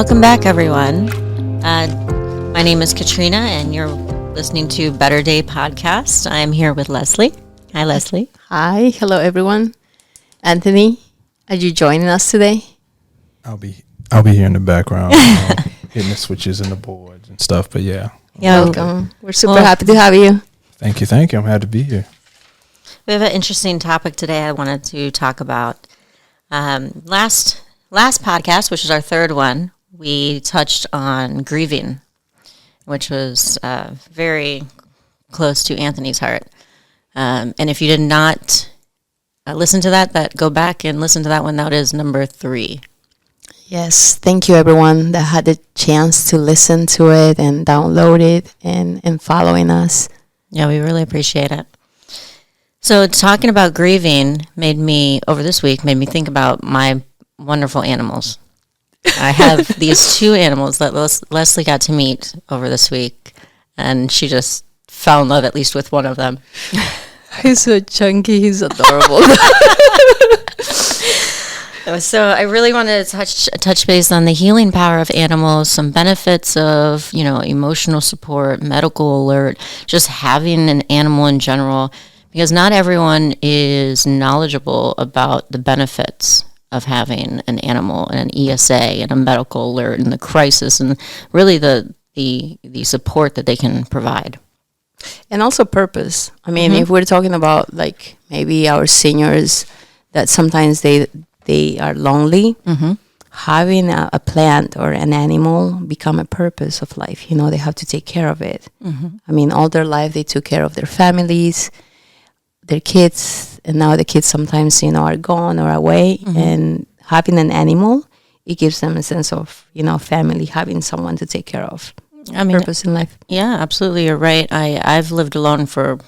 Welcome back, everyone. My name is Katrina, and you're listening to Better Day Podcast. I am here with Leslie. Hi, Leslie. Hi. Hello, everyone. Anthony, are you joining us today? I'll be here in the background, hitting the switches and the boards and stuff. But yeah. Welcome. We're super happy to have you. Thank you. I'm happy to be here. We have an interesting topic today I wanted to talk about. Last podcast, which is our third one, we touched on grieving, which was very close to Anthony's heart. And if you did not listen to that, go back and listen to that one. That is number 3. Yes. Thank you, everyone that had the chance to listen to it and download it and following us. Yeah, we really appreciate it. So talking about grieving made me think about my wonderful animals. I have these 2 animals that Leslie got to meet over this week, and she just fell in love at least with one of them. He's so chunky. He's adorable. So I really wanted to touch base on the healing power of animals, some benefits of, emotional support, medical alert, just having an animal in general, because not everyone is knowledgeable about the benefits of having an animal and an ESA and a medical alert and the crisis and really the support that they can provide. And also purpose. I mean, if we're talking about like maybe our seniors that sometimes they are lonely, having a plant or an animal become a purpose of life. They have to take care of it. I mean, all their life they took care of their families, their kids, and now the kids sometimes, are gone or away. And having an animal, it gives them a sense of, family, having someone to take care of. Purpose in life. Yeah, absolutely. You're right. I've lived alone for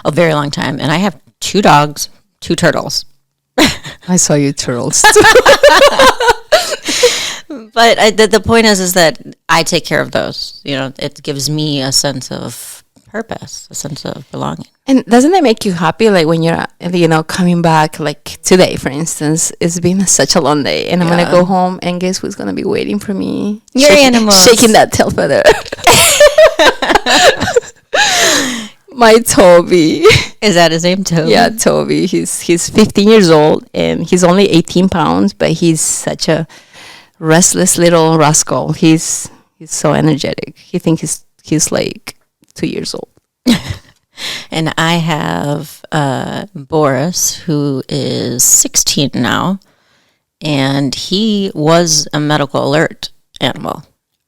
a very long time, and I have 2 dogs, 2 turtles. I saw you turtles. But the point is that I take care of those. It gives me a sense of purpose, a sense of belonging. And doesn't it make you happy, like when you're, coming back, like today, for instance, it's been such a long day, and I'm going to go home, and guess who's going to be waiting for me? Your animals. Shaking that tail feather. My Toby. Is that his name, Toby? Yeah, Toby. He's 15 years old, and he's only 18 pounds, but he's such a restless little rascal. He's so energetic. He thinks he's like 2 years old. And I have Boris, who is 16 now, and he was a medical alert animal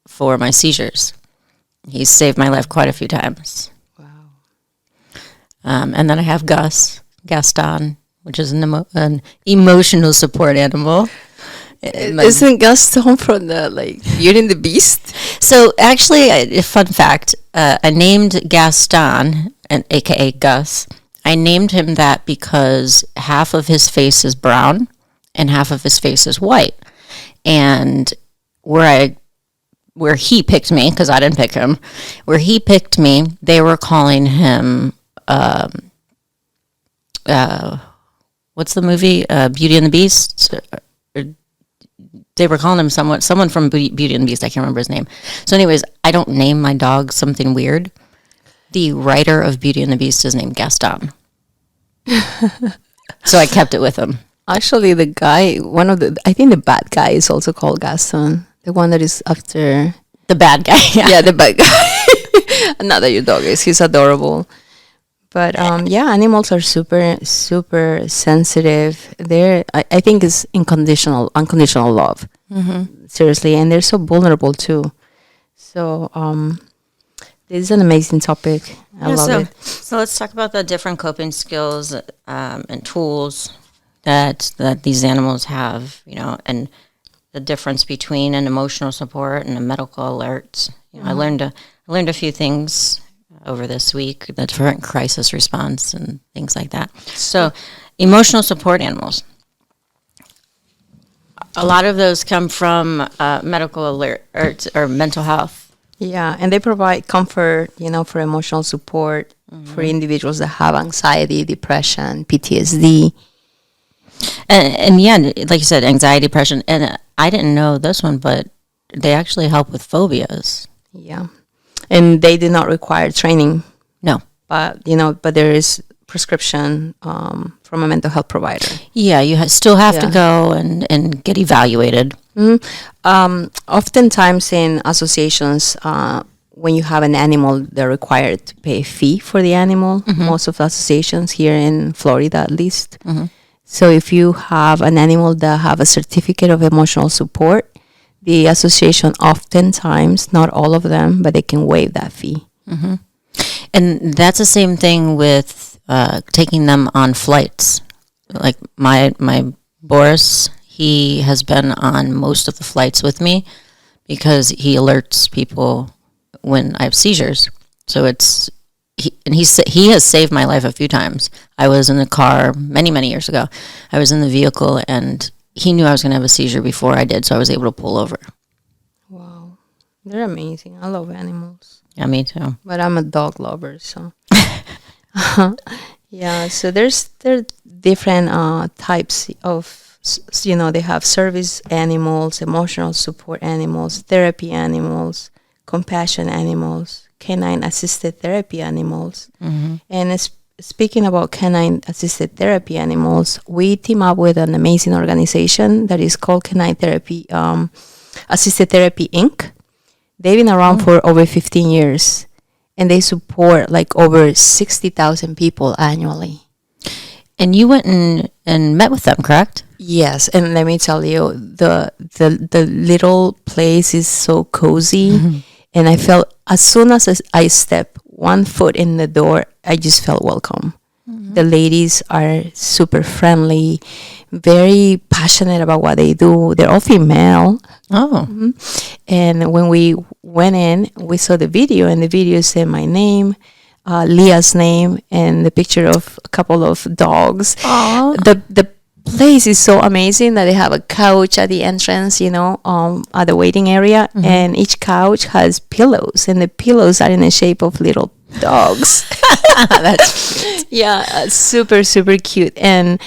for my seizures. He saved my life quite a few times. Wow. And then I have Gaston, which is an emotional support animal. Isn't Gaston from the Beauty and the Beast? So actually, a fun fact, I named Gaston, aka Gus, I named him that because half of his face is brown and half of his face is white. And where he picked me, because I didn't pick him, where he picked me, they were calling him, what's the movie, Beauty and the Beast? They were calling him someone from Beauty and the Beast. I can't remember his name. So anyways, I don't name my dog something weird. The writer of Beauty and the Beast is named Gaston. So I kept it with him. Actually, the guy, I think the bad guy is also called Gaston. The one that is after... The bad guy. Yeah, the bad guy. Not that your dog is. He's adorable. But animals are super, super sensitive. I think it's unconditional love. Seriously, and they're so vulnerable too. So this is an amazing topic. I love it. So let's talk about the different coping skills and tools that these animals have. And the difference between an emotional support and a medical alert. I learned a few things over this week, the different crisis response and things like that. So emotional support animals. A lot of those come from medical alert or mental health. Yeah, and they provide comfort, for emotional support for individuals that have anxiety, depression, PTSD. And yeah, like you said, anxiety, depression. And I didn't know this one, but they actually help with phobias. Yeah. And they do not require training. No. But, but there is prescription from a mental health provider. Yeah, you still have to go and get evaluated. Oftentimes in associations, when you have an animal, they're required to pay a fee for the animal. Most of the associations here in Florida, at least. So if you have an animal that have a certificate of emotional support, the association oftentimes, not all of them, but they can waive that fee. And that's the same thing with taking them on flights. Like my Boris, he has been on most of the flights with me because he alerts people when I have seizures. So he has saved my life a few times. I was in the car many years ago. I was in the vehicle and he knew I was going to have a seizure before I did, so I was able to pull over. Wow. They're amazing. I love animals. Yeah, me too. But I'm a dog lover, so. Yeah, so there are different types of, they have service animals, emotional support animals, therapy animals, compassion animals, canine assisted therapy animals. And speaking about canine assisted therapy animals, we team up with an amazing organization that is called Canine Therapy Assisted Therapy Inc. They've been around for over 15 years, and they support like over 60,000 people annually. And you went and met with them, correct? Yes, and let me tell you, the little place is so cozy, and I felt as soon as I stepped one foot in the door, I just felt welcome. The ladies are super friendly, very passionate about what they do. They're all female. Oh. And when we went in, we saw the video, and the video said my name, Leah's name, and the picture of a couple of dogs. Aww. The place is so amazing that they have a couch at the entrance, at the waiting area, and each couch has pillows, and the pillows are in the shape of little dogs. That's cute. Yeah, super cute, and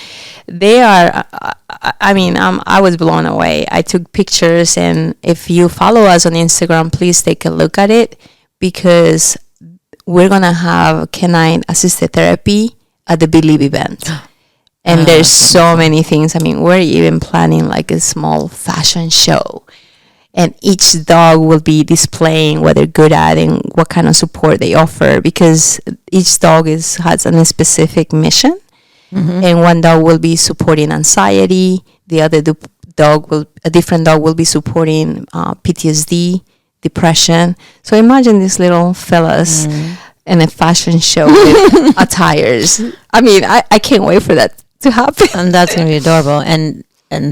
they are. I was blown away. I took pictures, and if you follow us on Instagram, please take a look at it, because we're gonna have canine assisted therapy at the Believe event. And there's so many things. We're even planning like a small fashion show. And each dog will be displaying what they're good at and what kind of support they offer, because each dog has a specific mission. And one dog will be supporting anxiety. The other a different dog will be supporting PTSD, depression. So imagine these little fellas in a fashion show with attires. I can't wait for that to happen. And that's going to be adorable. And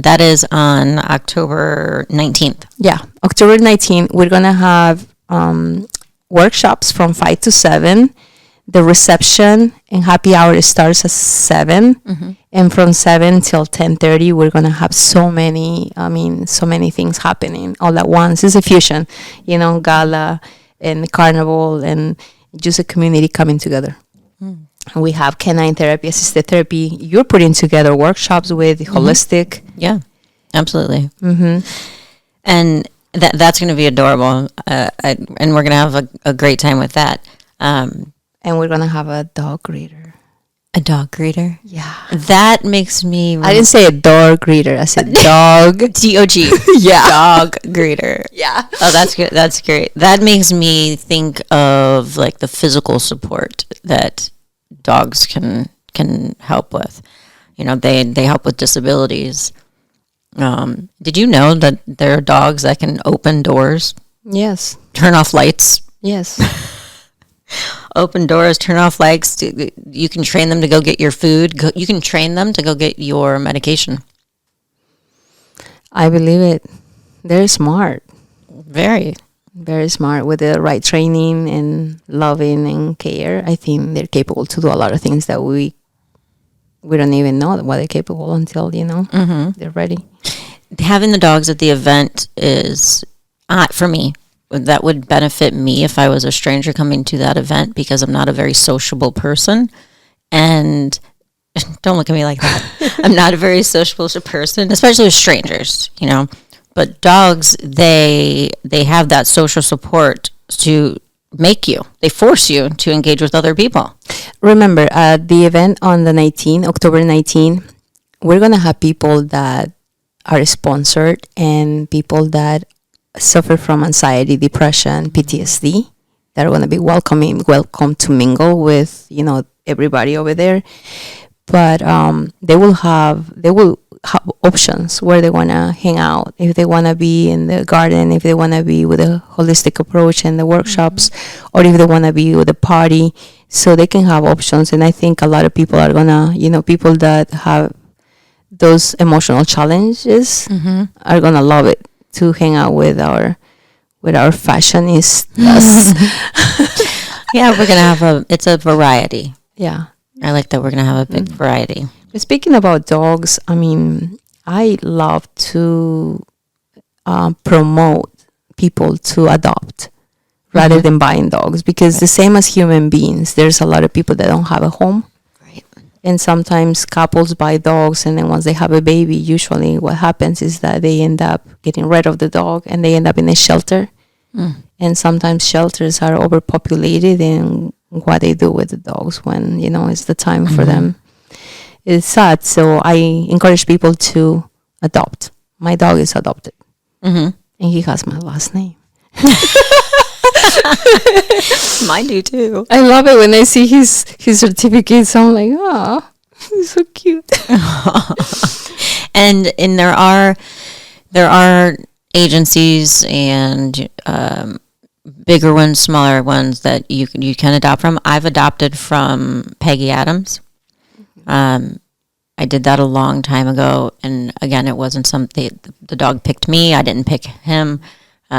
that is on October 19th. Yeah, October 19th. We're going to have workshops from 5 to 7. The reception and happy hour starts at 7. And from 7 till 10:30, we're going to have so many things happening all at once. It's a fusion, gala and carnival and just a community coming together. We have canine therapy, assisted therapy. You're putting together workshops with holistic. Yeah, absolutely. And that's going to be adorable. And we're going to have a great time with that. And we're going to have a dog greeter. A dog greeter? Yeah. That makes me... I didn't say a dog greeter. I said dog. D-O-G. Yeah. Dog greeter. Yeah. Oh, that's good. That's great. That makes me think of like the physical support that dogs can help with. They help with disabilities. Did you know that there are dogs that can open doors? Yes. Turn off lights? Yes. Open doors, turn off lights. You can train them to go get your food. You can train them to go get your medication. I believe it. They're smart. Very. Very smart. With the right training and loving and care, I think they're capable to do a lot of things that we don't even know what they're capable until, they're ready. Having the dogs at the event is, for me, that would benefit me if I was a stranger coming to that event, because I'm not a very sociable person. And don't look at me like that. I'm not a very sociable person, especially with strangers. But dogs, they have that social support to make you. They force you to engage with other people. Remember, at the event on the 19th, October 19th, we're going to have people that are sponsored and people that suffer from anxiety, depression, PTSD that are going to be welcome to mingle with, everybody over there. But they will have options where they want to hang out. If they want to be in the garden, if they want to be with a holistic approach and the workshops, or if they want to be with a party, so they can have options. And I think a lot of people are gonna, people that have those emotional challenges are gonna love it to hang out with our fashionistas. Yeah, we're gonna have it's a variety. Yeah, I like that we're gonna have a big variety. Speaking about dogs, I mean, I love to promote people to adopt rather than buying dogs, because the same as human beings, there's a lot of people that don't have a home. Right. And sometimes couples buy dogs, and then once they have a baby, usually what happens is that they end up getting rid of the dog and they end up in a shelter. And sometimes shelters are overpopulated in what they do with the dogs when, it's the time for them. It's sad. So I encourage people to adopt. My dog is adopted. And he has my last name. Mine do too. I love it when I see his certificates. I'm like, oh, he's so cute. and there are agencies and bigger ones, smaller ones that you can adopt from. I've adopted from Peggy Adams. I did that a long time ago, and again, it wasn't something. The dog picked me. I didn't pick him.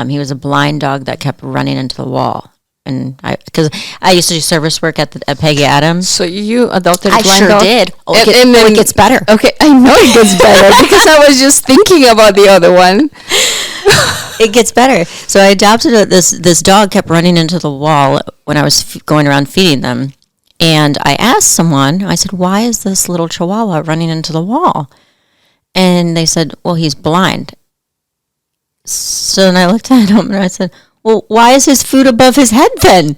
He was a blind dog that kept running into the wall, and because I used to do service work at Peggy Adams. So you adopted a I blind sure dog? did. And then it gets better. Okay, I know it gets better because I was just thinking about the other one. It gets better. So I adopted this dog kept running into the wall when I was going around feeding them. And I asked someone, I said, why is this little chihuahua running into the wall? And they said, well, he's blind. So then I looked at him and I said, well, why is his food above his head then?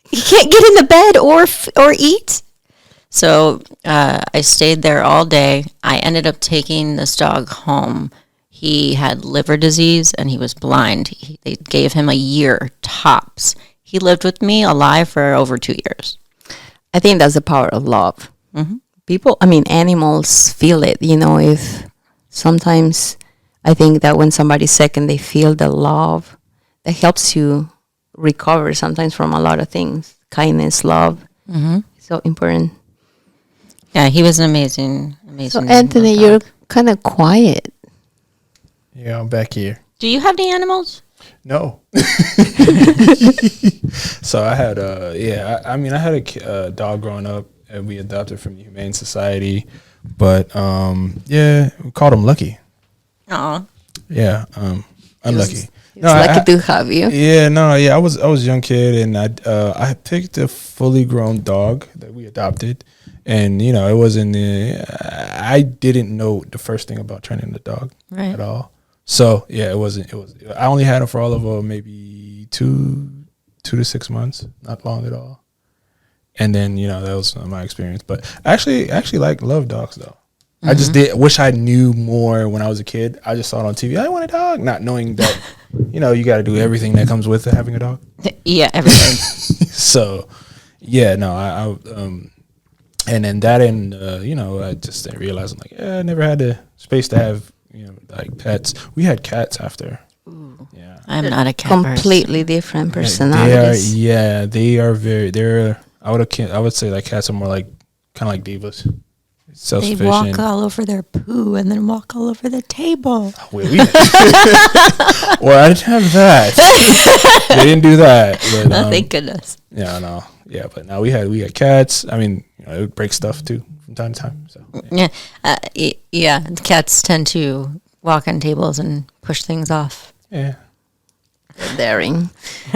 He can't get in the bed or eat. So I stayed there all day. I ended up taking this dog home. He had liver disease and he was blind. They gave him a year tops. He lived with me alive for over 2 years. I think that's the power of love. Animals feel it. If sometimes I think that when somebody's sick and they feel the love, that helps you recover sometimes from a lot of things. Kindness, love, so important. Yeah, he was an amazing. So Anthony, you're kind of quiet. Yeah, I'm back here. Do you have any animals? No. So I had I had a dog growing up, and we adopted from the Humane Society, but we called him Lucky. Aw. Yeah, unlucky. It's lucky to have you. I was a young kid, and I picked a fully grown dog that we adopted, and it wasn't. I didn't know the first thing about training the dog at all. So yeah, it wasn't. It was. I only had him for all of maybe 2 to 6 months, not long at all. And then that was my experience. But I actually love dogs though. I just wish I knew more when I was a kid. I just saw it on TV. I want a dog, not knowing that you got to do everything that comes with having a dog. Yeah, everything. So yeah, no, I and then that I just didn't realize I never had the space to have like pets. We had cats after. Ooh. Yeah, I'm not a cat completely person. different personalities. They are very. They're. I would say like cats are more like kind of like divas. They walk all over their poo and then walk all over the table. Well, I didn't have that. They didn't do that. But, thank goodness. Yeah, no. Yeah, but now we had cats. I mean, it would break stuff too from time to time. So yeah. Cats tend to walk on tables and push things off. Yeah, they're daring.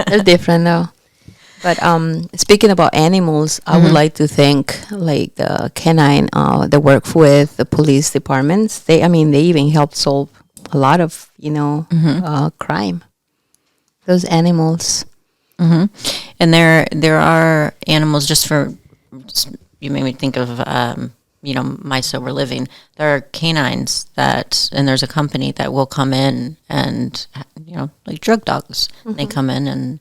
They're different though. But speaking about animals, I would like to thank like the canine that work with the police departments. They even helped solve a lot of, crime. Those animals. And there are animals you made me think of my sober living. There are canines and there's a company that will come in and like drug dogs. They come in and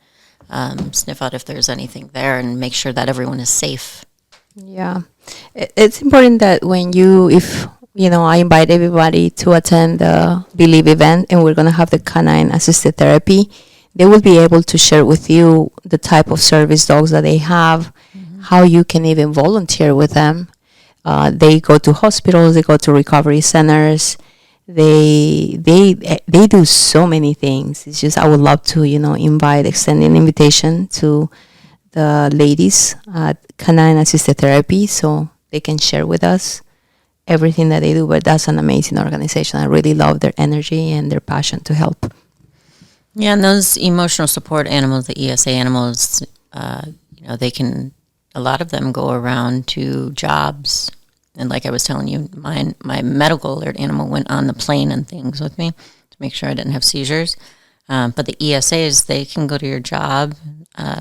sniff out if there's anything there and make sure that everyone is safe. Yeah, it's important that if I invite everybody to attend the Believe event, and we're gonna have the canine assisted therapy. They will be able to share with you the type of service dogs that they have, how you can even volunteer with them. They go to hospitals, they go to recovery centers. They do so many things. It's just I would love to extend an invitation to the ladies at Canine Assisted Therapy so they can share with us everything that they do. But that's an amazing organization. I really love their energy and their passion to help. Yeah, and those emotional support animals, the ESA animals, they can, a lot of them go around to jobs. And like I was telling you, my medical alert animal went on the plane and things with me to make sure I didn't have seizures. But the ESAs, they can go to your job,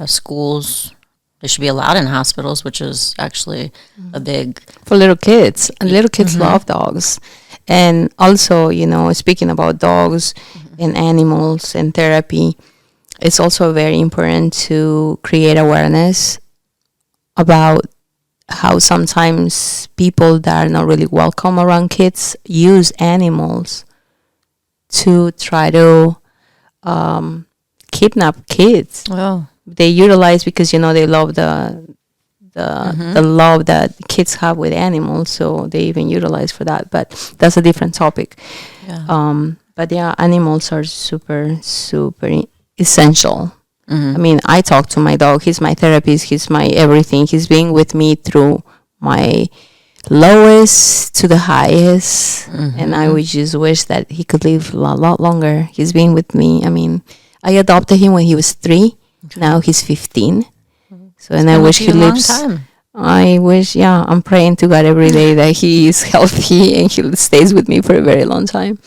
schools. They should be allowed in hospitals, which is actually a big... For little kids. And little kids love dogs. And also, speaking about dogs and animals and therapy, it's also very important to create awareness about how sometimes people that are not really welcome around kids use animals to try to kidnap kids. Oh. They utilize because they love the love that kids have with animals, so they even utilize for that. But that's a different topic. Yeah. But yeah, animals are super, super essential. I mean, I talk to my dog. He's my therapist. He's my everything. He's been with me through my lowest to the highest. And I would just wish that he could live a lot longer. He's been with me. I mean, I adopted him when he was 3. Now he's 15. So, and I wish he lives. I wish, I'm praying to God every day that he is healthy and he stays with me for a very long time.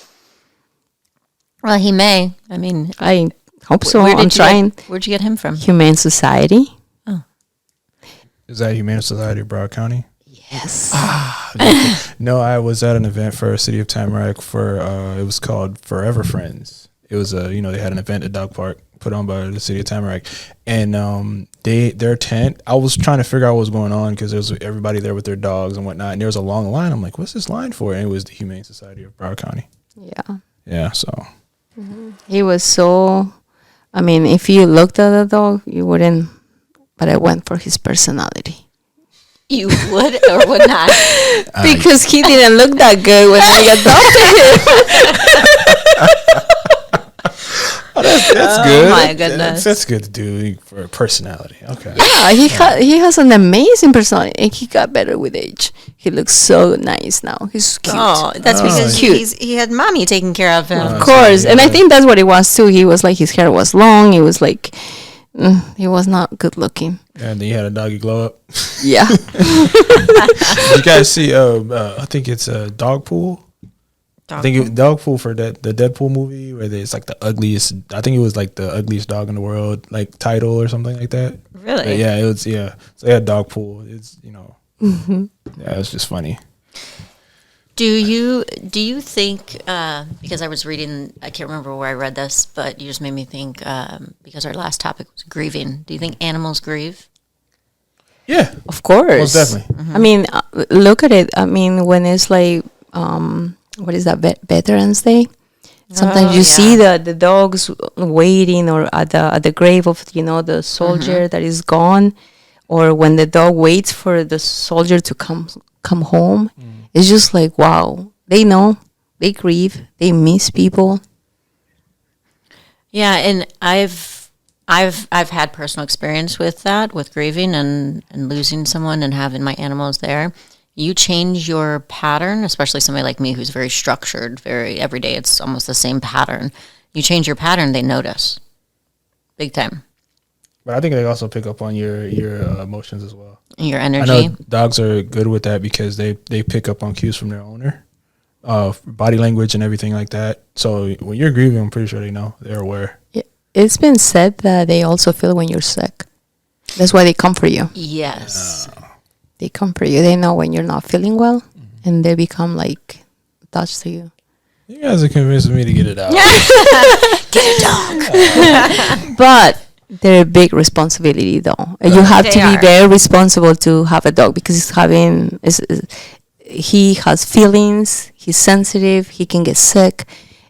Well, he may. I mean, I hope so. I'm trying. Where'd you get him from? Humane Society. Oh. Is that Humane Society of Broward County? Yes. No, I was at an event for City of Tamarack it was called Forever Friends. It was they had an event at Dog Park put on by the City of Tamarack, and their tent. I was trying to figure out what was going on because there was everybody there with their dogs and whatnot, and there was a long line. I'm like, what's this line for? And it was the Humane Society of Broward County. Yeah. Yeah. So. He was so. I mean, if you looked at the dog, you wouldn't. But I went for his personality. You would or would not? Because he didn't look that good when I adopted him. Oh, that's good. Oh my goodness, that's good to do for personality. Okay. Yeah, he has an amazing personality, and he got better with age. He looks so nice now. He's cute. Oh, that's because he had mommy taking care of him. Of course, and I think that's what it was too. He was like, his hair was long. He was like, he was not good looking. And then you had a doggy glow up. Yeah. You guys see? I think it's a dog pool. Dog pool for the Deadpool movie where it's like the ugliest. I think it was like the ugliest dog in the world, like title or something like that. Really? But yeah, it was. Yeah, so they had dog pool. It's yeah, it's just funny. Do you think because I was reading, I can't remember where I read this, but you just made me think because our last topic was grieving. Do you think animals grieve? Yeah, of course, most definitely. I mean, look at it. I mean, when it's like what is that, Veterans Day? Sometimes you see the dogs waiting or at the grave of the soldier that is gone, or when the dog waits for the soldier to come home. It's just like, wow, they know, they grieve, they miss people. Yeah, and I've had personal experience with that, with grieving and losing someone and having my animals there. You change your pattern, especially somebody like me who's very structured, very every day it's almost the same pattern. You change your pattern, they notice. Big time. But I think they also pick up on your emotions as well. Your energy. I know dogs are good with that because they pick up on cues from their owner. body language and everything like that. So when you're grieving, I'm pretty sure they know. They're aware. It's been said that they also feel when you're sick. That's why they comfort you. Yes. They comfort you. They know when you're not feeling well, and they become like attached to you. You guys are convincing me to get it out. Get a dog. But they're a big responsibility, though. You have to be very responsible to have a dog because he has feelings. He's sensitive. He can get sick,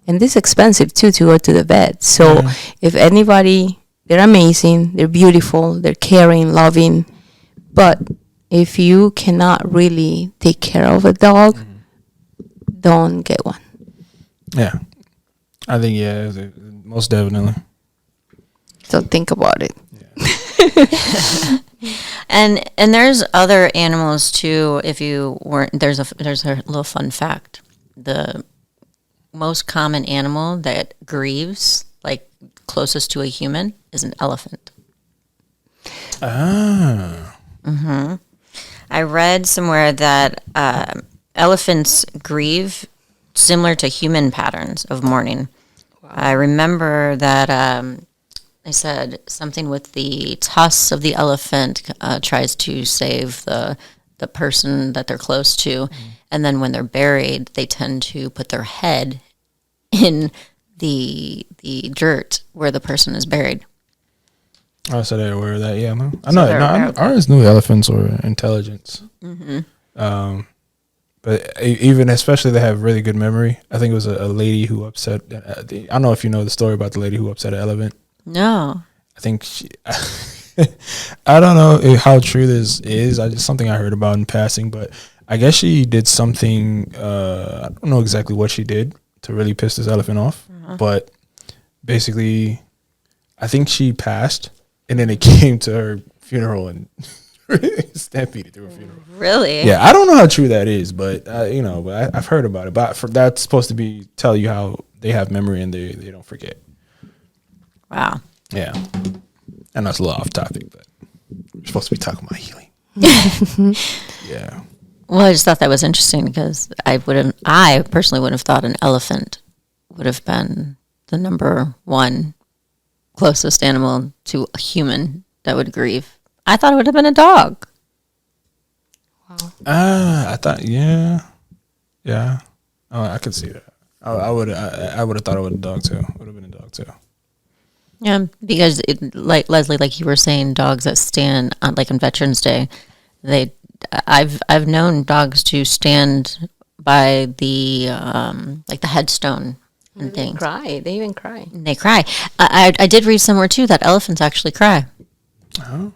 and this is expensive too to go to the vet. So if anybody, they're amazing. They're beautiful. They're caring, loving, but if you cannot really take care of a dog, don't get one. Yeah. I think, most definitely. So think about it. Yeah. And there's other animals too. If you weren't, there's a little fun fact. The most common animal that grieves, like closest to a human, is an elephant. Ah. Mm-hmm. I read somewhere that elephants grieve similar to human patterns of mourning. Wow. I remember that I said something with the tusks of the elephant tries to save the person that they're close to, and then when they're buried, they tend to put their head in the dirt where the person is buried. Oh, so they're aware of that. Yeah, no. I know. I always knew elephants were intelligence. Mm-hmm. But even especially they have really good memory. I think it was a lady who upset. I don't know if you know the story about the lady who upset an elephant. No. I think I don't know how true this is. Just something I heard about in passing, but I guess she did something. I don't know exactly what she did to really piss this elephant off, but basically, I think she passed. And then it came to her funeral and stampeded to her funeral. Really? Yeah, I don't know how true that is, but but I've heard about it. But that's supposed to tell you how they have memory and they don't forget. Wow. Yeah, and that's a little off topic, but we're supposed to be talking about healing. Yeah. Well, I just thought that was interesting because I personally wouldn't have thought an elephant would have been the number one closest animal to a human that would grieve. I thought it would have been a dog. Wow. I thought, yeah. Oh, I could see that. I would have thought it was a dog too. Would have been a dog too. Yeah, because like Leslie, like you were saying, dogs that stand on, like on Veterans Day, I've known dogs to stand by the like the headstone. And things. They even cry. They cry. I did read somewhere too that elephants actually cry. Oh.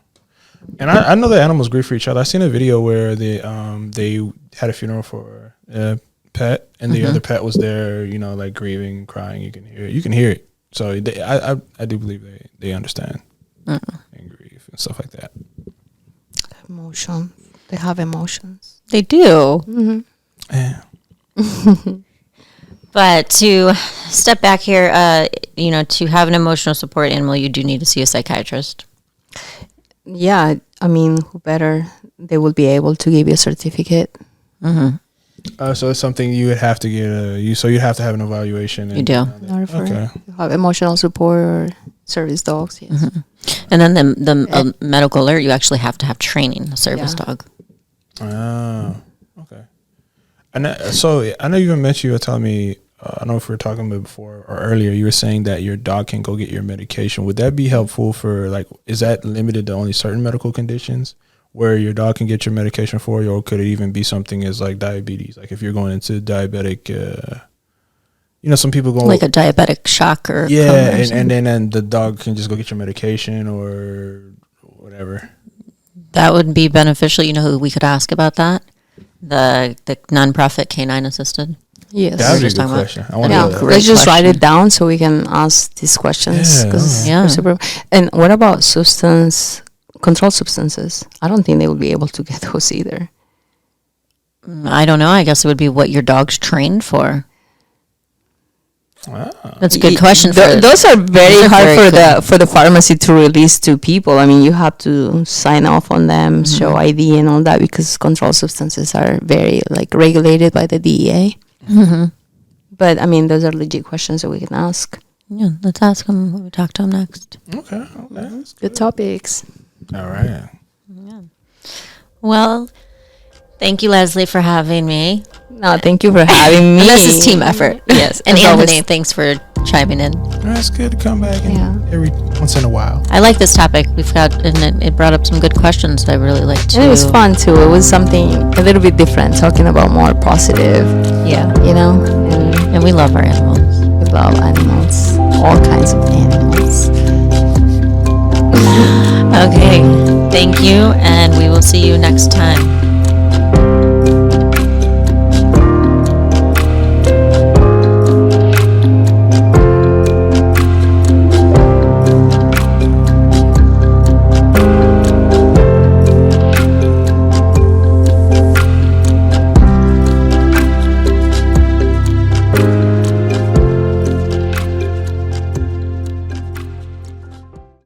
And I know that animals grieve for each other. I seen a video where they had a funeral for a pet, and the other pet was there, like grieving, crying. You can hear it. So I do believe they understand and grieve and stuff like that. Emotion. They have emotions. They do. Mm-hmm. Yeah. But to step back here, to have an emotional support animal, you do need to see a psychiatrist. Yeah, I mean, who better? They will be able to give you a certificate. Mm-hmm. So it's something you would have to get so you'd have to have an evaluation. You do. In order for you have emotional support or service dogs. Yes. Mm-hmm. And then the medical alert, you actually have to have training, a service dog. Oh, okay. And so I know you mentioned, you were telling me, I don't know if we were talking about before or earlier, you were saying that your dog can go get your medication. Would that be helpful for, like, is that limited to only certain medical conditions where your dog can get your medication for you, or could it even be something as like diabetes? Like if you're going into diabetic, some people go like a diabetic shock or and then the dog can just go get your medication or whatever. That would be beneficial. You know who we could ask about that? The nonprofit Canine Assisted. Yes. That would be a good question. I want to know that. Let's just write it down so we can ask these questions. And what about controlled substances? I don't think they would be able to get those either. I don't know. I guess it would be what your dog's trained for. Wow. That's a good question. Those are very hard for the pharmacy to release to people. I mean, you have to sign off on them, show ID and all that, because controlled substances are very regulated by the DEA. But I mean, those are legit questions that we can ask. Yeah, let's ask him when we talk to him next. Okay. That's Good topics. all right. Well, thank you, Leslie, for having me. No, thank you for having me. And this is team effort. Yes, And as Anthony, always. thanks for chiming in. That's good to come back Yeah. every once in a while. I like this topic. We've got, and it brought up some good questions that I really like to. And it was fun too. It was something a little bit different, talking about more positive, Yeah. you know. And And we love our animals. we love animals, all kinds of animals. Okay. Thank you. And we will see you next time.